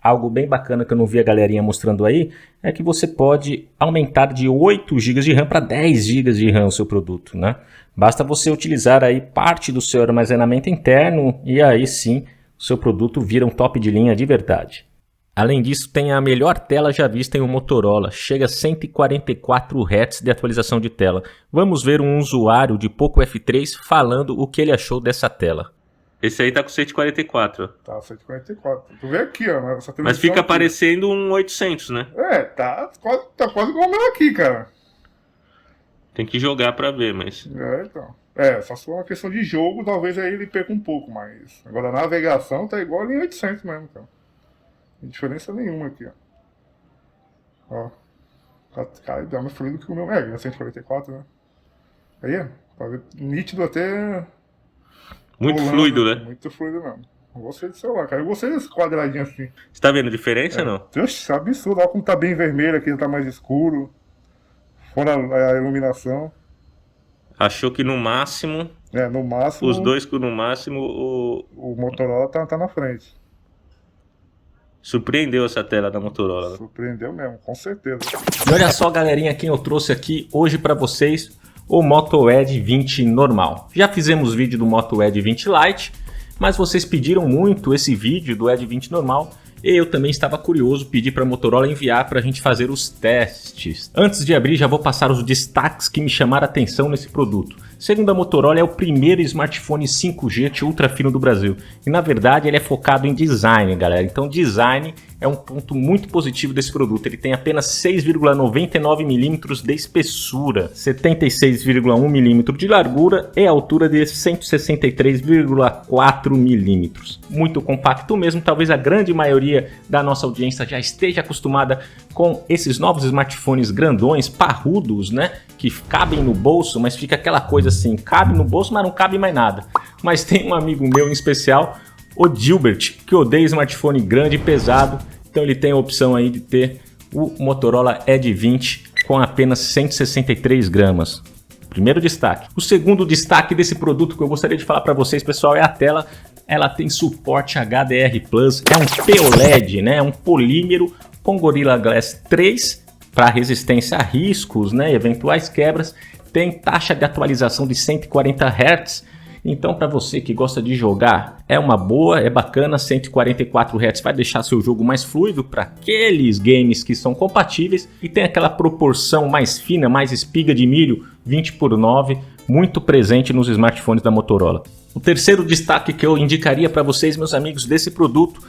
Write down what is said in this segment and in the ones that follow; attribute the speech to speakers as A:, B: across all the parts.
A: algo bem bacana que eu não vi a galerinha mostrando aí, é que você pode aumentar de 8 GB de RAM para 10 GB de RAM o seu produto, né? Basta você utilizar aí parte do seu armazenamento interno e aí sim o seu produto vira um top de linha de verdade. Além disso, tem a melhor tela já vista em um Motorola, chega a 144 Hz de atualização de tela. Vamos ver um usuário de Poco F3 falando o que ele achou dessa tela.
B: Esse aí tá com 144.
C: Tá, 144. Tu vê aqui, ó.
B: Mas fica parecendo um 800, né?
C: É, tá quase igual o meu aqui, cara.
B: Tem que jogar pra ver, mas...
C: É, então. É, só se for uma questão de jogo, talvez aí ele perca um pouco, mas... Agora a navegação tá igual em 800 mesmo, cara. Não tem diferença nenhuma aqui, ó. Ó. Tá mais fluido que o meu. É 144, né? Aí, ó. Tá nítido até...
B: Muito
C: rolando,
B: fluido, né?
C: Muito fluido mesmo. Eu gostei do celular, cara. Eu gostei desse quadradinho assim.
B: Você tá vendo a diferença ou não?
C: Oxe, absurdo. Olha como tá bem vermelho aqui, tá mais escuro. Fora a iluminação.
B: Achou que no máximo...
C: No máximo...
B: Os dois no máximo...
C: O Motorola tá na frente.
B: Surpreendeu essa tela da Motorola, né?
C: Surpreendeu mesmo, com certeza.
A: E olha só, galerinha, quem eu trouxe aqui hoje para vocês, o Moto Edge 20 normal. Já fizemos vídeo do Moto Edge 20 Lite, mas vocês pediram muito esse vídeo do Edge 20 normal e eu também estava curioso, pedi para a Motorola enviar para a gente fazer os testes. Antes de abrir, já vou passar os destaques que me chamaram a atenção nesse produto. Segundo a Motorola, é o primeiro smartphone 5G ultra fino do Brasil. E na verdade ele é focado em design, galera. Então design é um ponto muito positivo desse produto. Ele tem apenas 6,99 mm de espessura, 76,1 mm de largura e altura de 163,4 mm. Muito compacto mesmo, talvez a grande maioria da nossa audiência já esteja acostumada com esses novos smartphones grandões, parrudos, né? Que cabem no bolso, mas fica aquela coisa assim, cabe no bolso, mas não cabe mais nada. Mas tem um amigo meu em especial, o Gilbert, que odeia smartphone grande e pesado, então ele tem a opção aí de ter o Motorola Edge 20 com apenas 163 gramas. Primeiro destaque. O segundo destaque desse produto que eu gostaria de falar para vocês, pessoal, é a tela. Ela tem suporte HDR+, é um POLED, né? É um polímero com Gorilla Glass 3 para resistência a riscos, né? Eventuais quebras. Tem taxa de atualização de 140 Hz. Então, para você que gosta de jogar, é uma boa, é bacana. 144 Hz vai deixar seu jogo mais fluido para aqueles games que são compatíveis. E tem aquela proporção mais fina, mais espiga de milho, 20:9, muito presente nos smartphones da Motorola. O terceiro destaque que eu indicaria para vocês, meus amigos, desse produto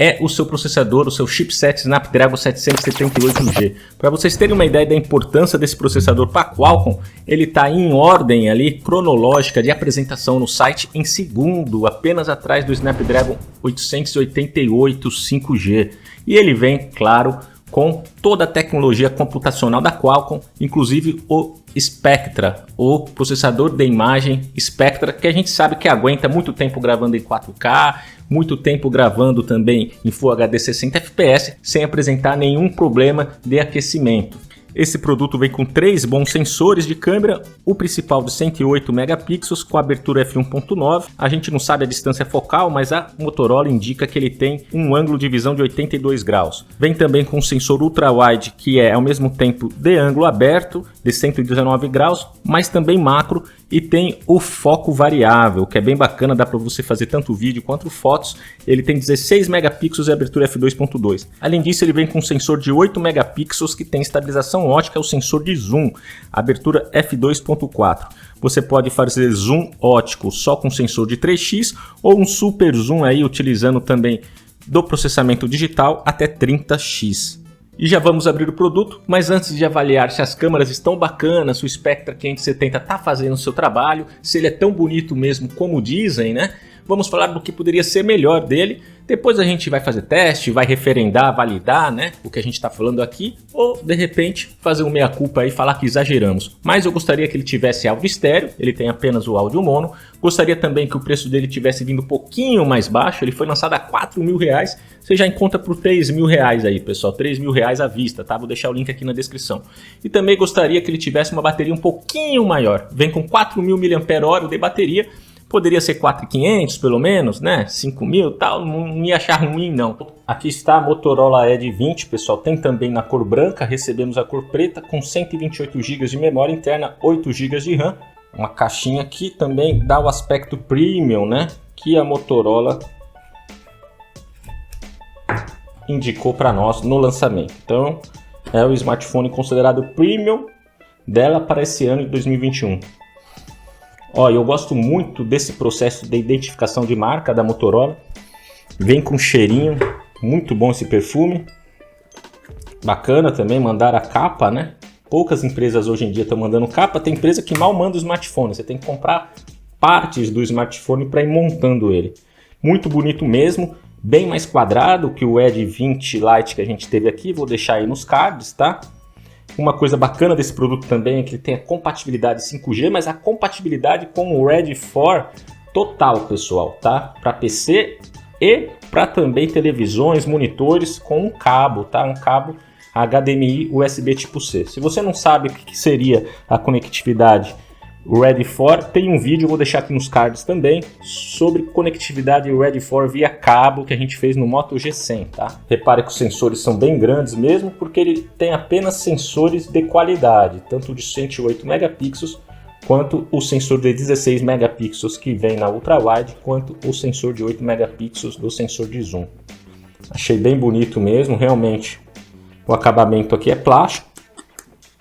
A: é o seu processador, o seu chipset Snapdragon 778G. Para vocês terem uma ideia da importância desse processador para a Qualcomm, ele está em ordem ali cronológica de apresentação no site em segundo, apenas atrás do Snapdragon 888 5G. E ele vem, claro, com toda a tecnologia computacional da Qualcomm, inclusive o Spectra, o processador de imagem Spectra, que a gente sabe que aguenta muito tempo gravando em 4K, muito tempo gravando também em Full HD 60 fps, sem apresentar nenhum problema de aquecimento. Esse produto vem com 3 bons sensores de câmera, o principal de 108 megapixels com abertura f1.9. A gente não sabe a distância focal, mas a Motorola indica que ele tem um ângulo de visão de 82 graus. Vem também com um sensor ultra-wide, que é ao mesmo tempo de ângulo aberto, de 119 graus, mas também macro, e tem o foco variável, que é bem bacana, dá para você fazer tanto vídeo quanto fotos. Ele tem 16 megapixels e abertura f2.2. Além disso, ele vem com um sensor de 8 megapixels que tem estabilização ótica, é o sensor de zoom, abertura f2.4. Você pode fazer zoom ótico só com sensor de 3x ou um super zoom aí utilizando também do processamento digital até 30x. E já vamos abrir o produto, mas antes de avaliar se as câmeras estão bacanas, se o Spectra 570 está fazendo o seu trabalho, se ele é tão bonito mesmo como dizem, né? Vamos falar do que poderia ser melhor dele. Depois a gente vai fazer teste, vai referendar, validar, né, o que a gente está falando aqui, ou de repente fazer um meia-culpa e falar que exageramos. Mas eu gostaria que ele tivesse áudio estéreo, ele tem apenas o áudio mono. Gostaria também que o preço dele tivesse vindo um pouquinho mais baixo, ele foi lançado a R$4.000, você já encontra por R$3.000 aí, pessoal, R$3.000 à vista, tá? Vou deixar o link aqui na descrição. E também gostaria que ele tivesse uma bateria um pouquinho maior, vem com 4.000 mAh de bateria, Poderia ser 4.500 pelo menos, né? 5.000 e tal, não ia achar ruim não. Aqui está a Motorola Edge 20, pessoal. Tem também na cor branca, recebemos a cor preta com 128 GB de memória interna, 8 GB de RAM. Uma caixinha aqui também dá o aspecto premium, né? Que a Motorola indicou para nós no lançamento. Então, é o smartphone considerado premium dela para esse ano de 2021. Ó, eu gosto muito desse processo de identificação de marca da Motorola. Vem com cheirinho, muito bom esse perfume. Bacana também mandar a capa, né? Poucas empresas hoje em dia estão mandando capa. Tem empresa que mal manda o smartphone. Você tem que comprar partes do smartphone para ir montando ele. Muito bonito mesmo. Bem mais quadrado que o Edge 20 Lite que a gente teve aqui. Vou deixar aí nos cards, tá? Uma coisa bacana desse produto também é que ele tem a compatibilidade 5G, mas a compatibilidade com o Ready for total, pessoal, tá? Para PC e para também televisões, monitores com um cabo, tá? Um cabo HDMI USB tipo C. Se você não sabe o que seria a conectividade Ready for, tem um vídeo, eu vou deixar aqui nos cards também, sobre conectividade Ready for via cabo que a gente fez no Moto G100, tá? Repare que os sensores são bem grandes mesmo, porque ele tem apenas sensores de qualidade, tanto de 108 megapixels, quanto o sensor de 16 megapixels que vem na ultra-wide, quanto o sensor de 8 megapixels do sensor de zoom. Achei bem bonito mesmo, realmente. O acabamento aqui é plástico.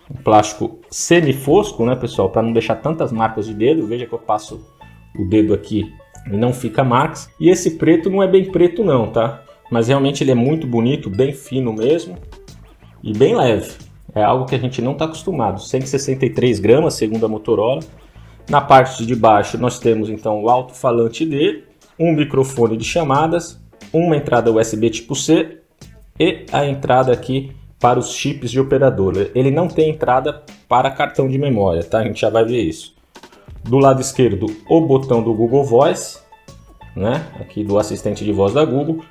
A: Um plástico semi-fosco, né, pessoal? Para não deixar tantas marcas de dedo. Veja que eu passo o dedo aqui e não fica marcas. E esse preto não é bem preto não, tá? Mas realmente ele é muito bonito, bem fino mesmo. E bem leve. É algo que a gente não está acostumado. 163 gramas, segundo a Motorola. Na parte de baixo nós temos então o alto-falante dele. Um microfone de chamadas. Uma entrada USB tipo C. E a entrada aqui para os chips de operador. Ele não tem entrada para cartão de memória, tá? A gente já vai ver isso. Do lado esquerdo, o botão do Google Voice, né? Aqui do assistente de voz da Google.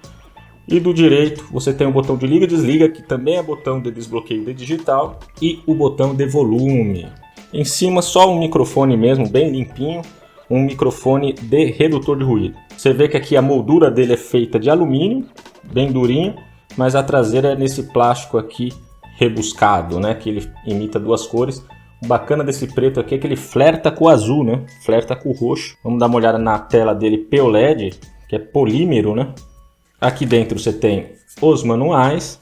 A: E do direito, você tem o botão de liga e desliga, que também é botão de desbloqueio de digital, e o botão de volume. Em cima, só um microfone mesmo, bem limpinho, um microfone de redutor de ruído. Você vê que aqui a moldura dele é feita de alumínio, bem durinho, mas a traseira é nesse plástico aqui rebuscado, né? Que ele imita duas cores. O bacana desse preto aqui é que ele flerta com o azul, né? Flerta com o roxo. Vamos dar uma olhada na tela dele POLED, que é polímero, né? Aqui dentro você tem os manuais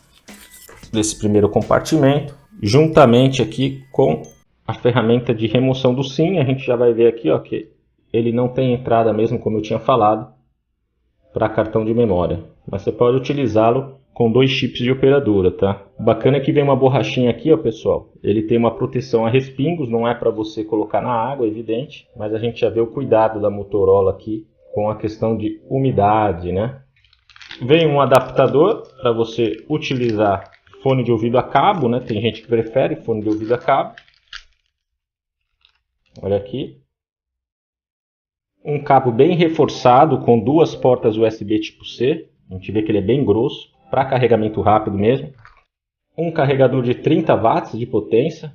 A: desse primeiro compartimento, juntamente aqui com a ferramenta de remoção do SIM. A gente já vai ver aqui, ó, que ele não tem entrada mesmo, como eu tinha falado, para cartão de memória. Mas você pode utilizá-lo com 2 chips de operadora, tá? O bacana é que vem uma borrachinha aqui, ó, pessoal. Ele tem uma proteção a respingos, não é para você colocar na água, evidente. Mas a gente já vê o cuidado da Motorola aqui com a questão de umidade, né? Vem um adaptador para você utilizar fone de ouvido a cabo, né? Tem gente que prefere fone de ouvido a cabo. Olha aqui. Um cabo bem reforçado com 2 portas USB tipo C. A gente vê que ele é bem grosso, para carregamento rápido mesmo. Um carregador de 30 watts de potência,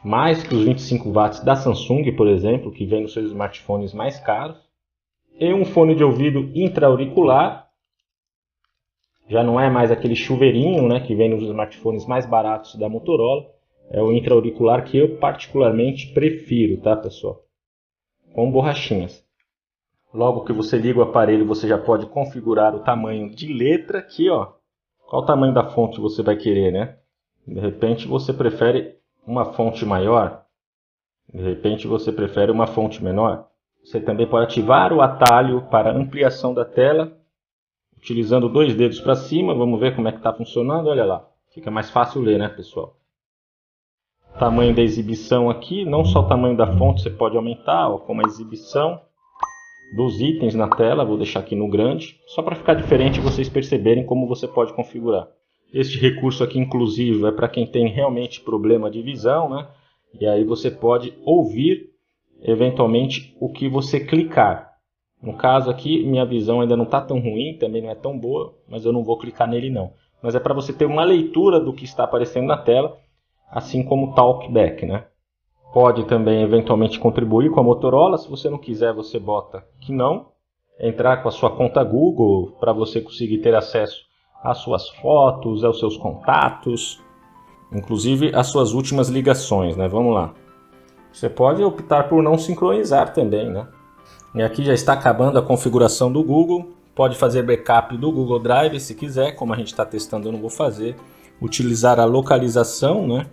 A: mais que os 25 watts da Samsung, por exemplo, que vem nos seus smartphones mais caros. E um fone de ouvido intra-auricular. Já não é mais aquele chuveirinho, né, que vem nos smartphones mais baratos da Motorola. É o intra-auricular que eu particularmente prefiro, tá, pessoal? Com borrachinhas. Logo que você liga o aparelho, você já pode configurar o tamanho de letra aqui, ó. Qual o tamanho da fonte você vai querer, né? De repente você prefere uma fonte maior. De repente você prefere uma fonte menor. Você também pode ativar o atalho para ampliação da tela, utilizando 2 dedos para cima. Vamos ver como é que está funcionando, olha lá. Fica mais fácil ler, né, pessoal? Tamanho da exibição aqui, não só o tamanho da fonte você pode aumentar, ó, como a exibição dos itens na tela. Vou deixar aqui no grande, só para ficar diferente e vocês perceberem como você pode configurar. Este recurso aqui inclusive é para quem tem realmente problema de visão, né? E aí você pode ouvir eventualmente o que você clicar. No caso aqui, minha visão ainda não está tão ruim, também não é tão boa, mas eu não vou clicar nele não. Mas é para você ter uma leitura do que está aparecendo na tela, assim como o talkback, né? Pode também eventualmente contribuir com a Motorola. Se você não quiser, você bota que não. Entrar com a sua conta Google para você conseguir ter acesso às suas fotos, aos seus contatos, inclusive as suas últimas ligações, né? Vamos lá. Você pode optar por não sincronizar também, né? E aqui já está acabando a configuração do Google. Pode fazer backup do Google Drive se quiser, como a gente está testando eu não vou fazer. Utilizar a localização, né?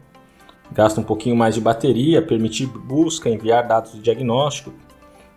A: Gasta um pouquinho mais de bateria, permitir busca, enviar dados de diagnóstico.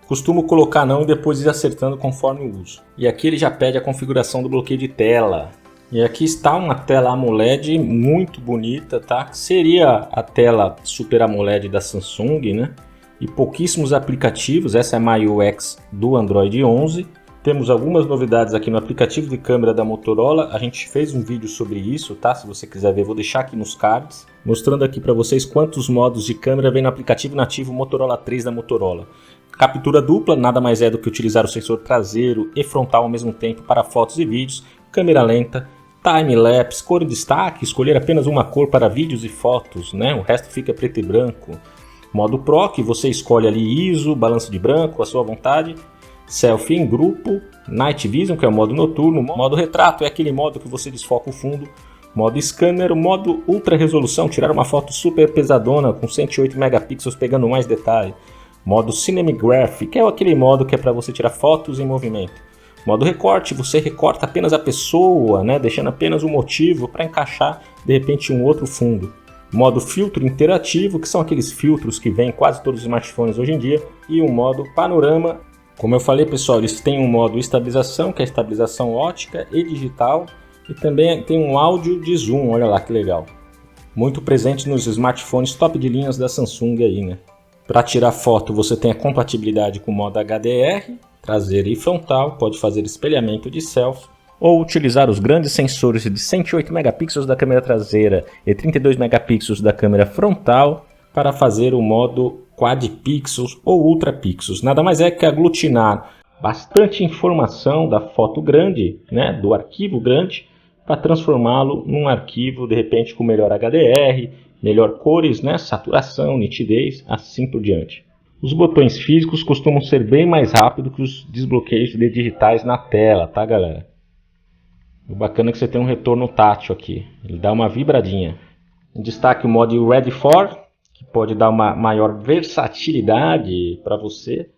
A: Costumo colocar não e depois ir acertando conforme o uso. E aqui ele já pede a configuração do bloqueio de tela. E aqui está uma tela AMOLED muito bonita, tá? Seria a tela Super AMOLED da Samsung, né? E pouquíssimos aplicativos, essa é a MyUX do Android 11. Temos algumas novidades aqui no aplicativo de câmera da Motorola. A gente fez um vídeo sobre isso, tá? Se você quiser ver, vou deixar aqui nos cards. Mostrando aqui para vocês quantos modos de câmera vem no aplicativo nativo Motorola 3 da Motorola. Captura dupla, nada mais é do que utilizar o sensor traseiro e frontal ao mesmo tempo para fotos e vídeos. Câmera lenta, time-lapse, cor e destaque, escolher apenas uma cor para vídeos e fotos, né? O resto fica preto e branco. Modo Pro, que você escolhe ali ISO, balanço de branco, à sua vontade. Selfie em grupo, Night Vision, que é o modo noturno, modo retrato é aquele modo que você desfoca o fundo, modo scanner, modo ultra resolução, tirar uma foto super pesadona com 108 megapixels pegando mais detalhe, modo Cinematography, que é aquele modo que é para você tirar fotos em movimento, modo recorte, você recorta apenas a pessoa, né, deixando apenas o motivo para encaixar de repente um outro fundo. Modo filtro interativo, que são aqueles filtros que vêm em quase todos os smartphones hoje em dia, e um modo panorama. Como eu falei, pessoal, eles têm um modo estabilização, que é a estabilização ótica e digital, e também tem um áudio de zoom, olha lá que legal. Muito presente nos smartphones top de linhas da Samsung aí, né? Para tirar foto você tem a compatibilidade com o modo HDR, traseiro e frontal, pode fazer espelhamento de selfie, ou utilizar os grandes sensores de 108 megapixels da câmera traseira e 32 megapixels da câmera frontal para fazer o modo Quad Pixels ou Ultra Pixels. Nada mais é que aglutinar bastante informação da foto grande, né, do arquivo grande, para transformá-lo num arquivo de repente com melhor HDR, melhor cores, né, saturação, nitidez, assim por diante. Os botões físicos costumam ser bem mais rápidos que os desbloqueios de digitais na tela, tá galera? O bacana é que você tem um retorno tátil aqui, ele dá uma vibradinha. Em destaque o modo Ready For, que pode dar uma maior versatilidade para você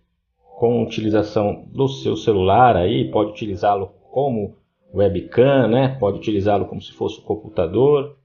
A: com a utilização do seu celular aí, pode utilizá-lo como webcam, né? Pode utilizá-lo como se fosse um computador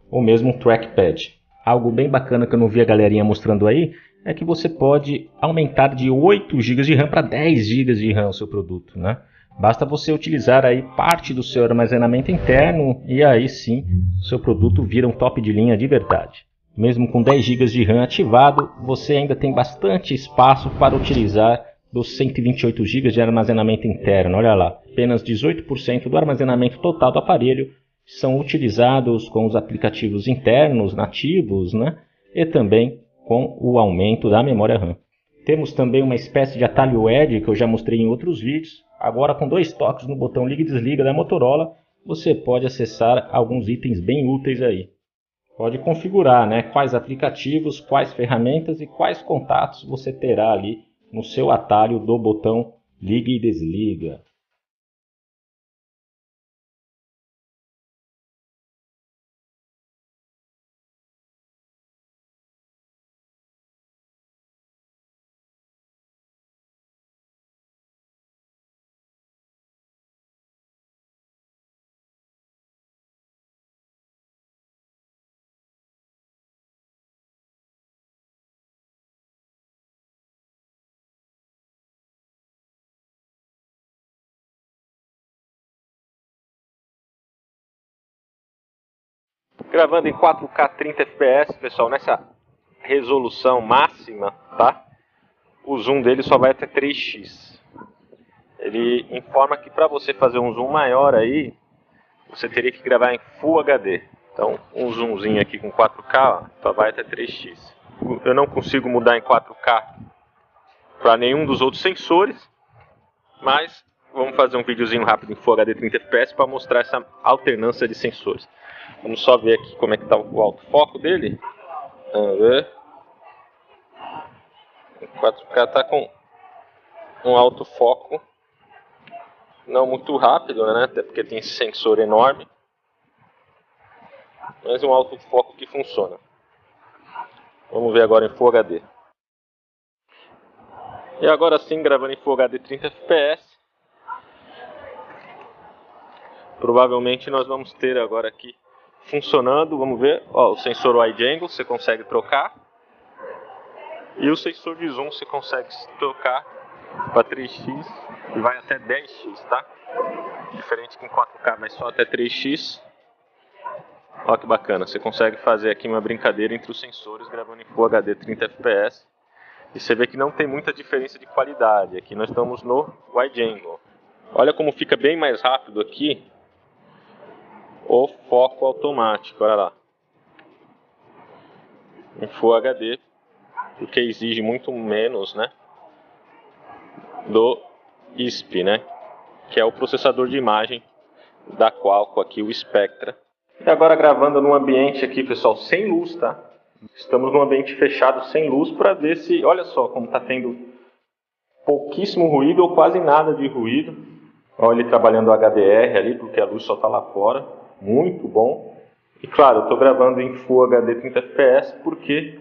A: ou mesmo um trackpad. Algo bem bacana que eu não vi a galerinha mostrando aí é que você pode aumentar de 8 GB de RAM para 10 GB de RAM o seu produto, né? Basta você utilizar aí parte do seu armazenamento interno e aí sim o seu produto vira um top de linha de verdade. Mesmo com 10 GB de RAM ativado, você ainda tem bastante espaço para utilizar dos 128 GB de armazenamento interno. Olha lá, apenas 18% do armazenamento total do aparelho são utilizados com os aplicativos internos nativos, né? E também com o aumento da memória RAM. Temos também uma espécie de atalho Edge que eu já mostrei em outros vídeos. Agora com 2 toques no botão liga e desliga da Motorola, você pode acessar alguns itens bem úteis aí. Pode configurar, né, quais aplicativos, quais ferramentas e quais contatos você terá ali no seu atalho do botão liga e desliga. Gravando em 4K 30 fps, pessoal, nessa resolução máxima, tá? O zoom dele só vai até 3x. Ele informa que para você fazer um zoom maior aí, você teria que gravar em Full HD. Então, um zoomzinho aqui com 4K, ó, só vai até 3x. Eu não consigo mudar em 4K para nenhum dos outros sensores, mas vamos fazer um videozinho rápido em Full HD 30 fps para mostrar essa alternância de sensores. Vamos só ver aqui como é que está o autofoco dele. Vamos ver. O 4K tá com um autofoco não muito rápido, né? Até porque tem esse sensor enorme. Mas um autofoco que funciona. Vamos ver agora em Full HD. E agora sim, gravando em Full HD 30 fps. Provavelmente nós vamos ter agora aqui funcionando, vamos ver, ó, o sensor wide angle você consegue trocar. E o sensor de zoom você consegue trocar para 3x e vai até 10x, tá? Diferente que em 4K vai só até 3x. Olha que bacana, você consegue fazer aqui uma brincadeira entre os sensores gravando em Full HD 30 fps. E você vê que não tem muita diferença de qualidade. Aqui nós estamos no wide angle. Olha como fica bem mais rápido aqui o foco automático, olha lá. Em Full HD, porque exige muito menos, né, do ISP, né, que é o processador de imagem da Qualcomm aqui, o Spectra. E agora gravando num ambiente aqui, pessoal, sem luz, tá? Estamos num ambiente fechado, sem luz, para ver se, olha só como tá tendo pouquíssimo ruído ou quase nada de ruído. Olha ele trabalhando o HDR ali, porque a luz só tá lá fora. Muito bom. E claro, eu estou gravando em Full HD 30 fps porque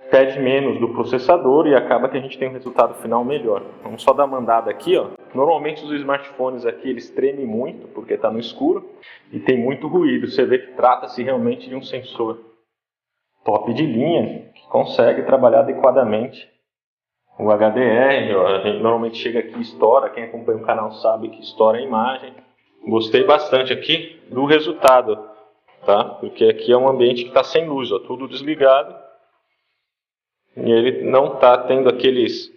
A: pede menos do processador e acaba que a gente tem um resultado final melhor. Vamos só dar uma andada aqui, ó. Normalmente os smartphones aqui eles tremem muito porque está no escuro e tem muito ruído. Você vê que trata-se realmente de um sensor top de linha que consegue trabalhar adequadamente o HDR. Ó. A gente normalmente chega aqui e estoura. Quem acompanha o canal sabe que estoura a imagem. Gostei bastante aqui do resultado, tá? Porque aqui é um ambiente que está sem luz, ó, tudo desligado. E ele não está tendo aqueles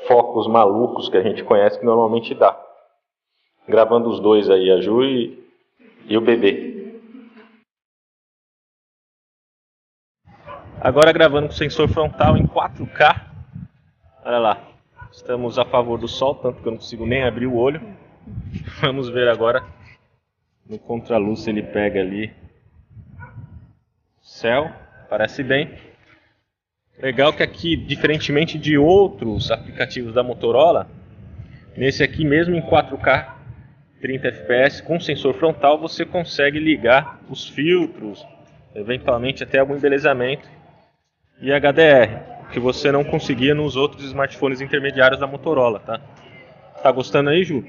A: focos malucos que a gente conhece que normalmente dá. Gravando os dois aí, a Ju e o bebê. Agora gravando com sensor frontal em 4K. Olha lá, estamos a favor do sol, tanto que eu não consigo nem abrir o olho. Vamos ver agora no contraluz se ele pega ali céu, parece bem. Legal que aqui, diferentemente de outros aplicativos da Motorola, nesse aqui mesmo em 4K 30 fps com sensor frontal você consegue ligar os filtros, eventualmente até algum embelezamento e HDR, que você não conseguia nos outros smartphones intermediários da Motorola, tá? Tá gostando aí, Ju?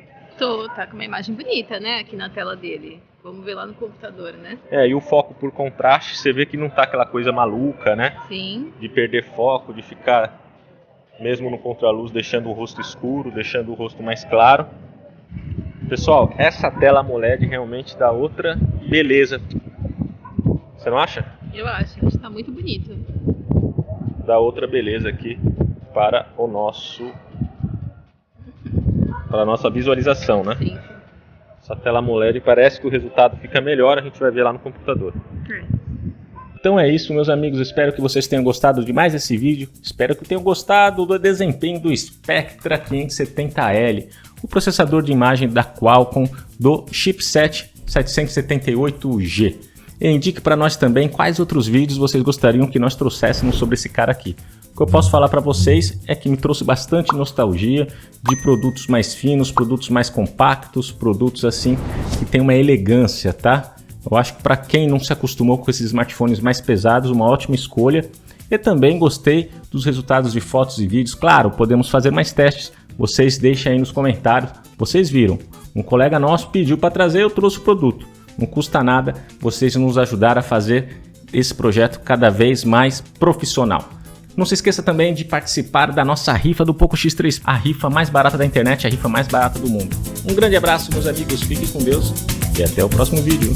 D: Tá com uma imagem bonita, né, aqui na tela dele. Vamos ver lá no computador, né?
A: E o foco por contraste, você vê que não tá aquela coisa maluca, né?
D: Sim.
A: De perder foco, de ficar, mesmo no contraluz, deixando o rosto escuro, deixando o rosto mais claro. Pessoal, essa tela AMOLED realmente dá outra beleza. Você não acha?
D: Eu acho que tá muito bonito.
A: Dá outra beleza aqui para o nosso... para a nossa visualização, né?
D: Sim.
A: Essa tela AMOLED parece que o resultado fica melhor, a gente vai ver lá no computador. Então é isso, meus amigos, espero que vocês tenham gostado de mais esse vídeo. Espero que tenham gostado do desempenho do Spectra 570L, o processador de imagem da Qualcomm do chipset 778G. E indique para nós também quais outros vídeos vocês gostariam que nós trouxéssemos sobre esse cara aqui. O que eu posso falar para vocês é que me trouxe bastante nostalgia de produtos mais finos, produtos mais compactos, produtos assim que tem uma elegância, tá? Eu acho que para quem não se acostumou com esses smartphones mais pesados, uma ótima escolha. E também gostei dos resultados de fotos e vídeos. Claro, podemos fazer mais testes, vocês deixem aí nos comentários. Vocês viram, um colega nosso pediu para trazer, eu trouxe o produto. Não custa nada vocês nos ajudarem a fazer esse projeto cada vez mais profissional. Não se esqueça também de participar da nossa rifa do Poco X3, a rifa mais barata da internet, a rifa mais barata do mundo. Um grande abraço, meus amigos, fiquem com Deus e até o próximo vídeo.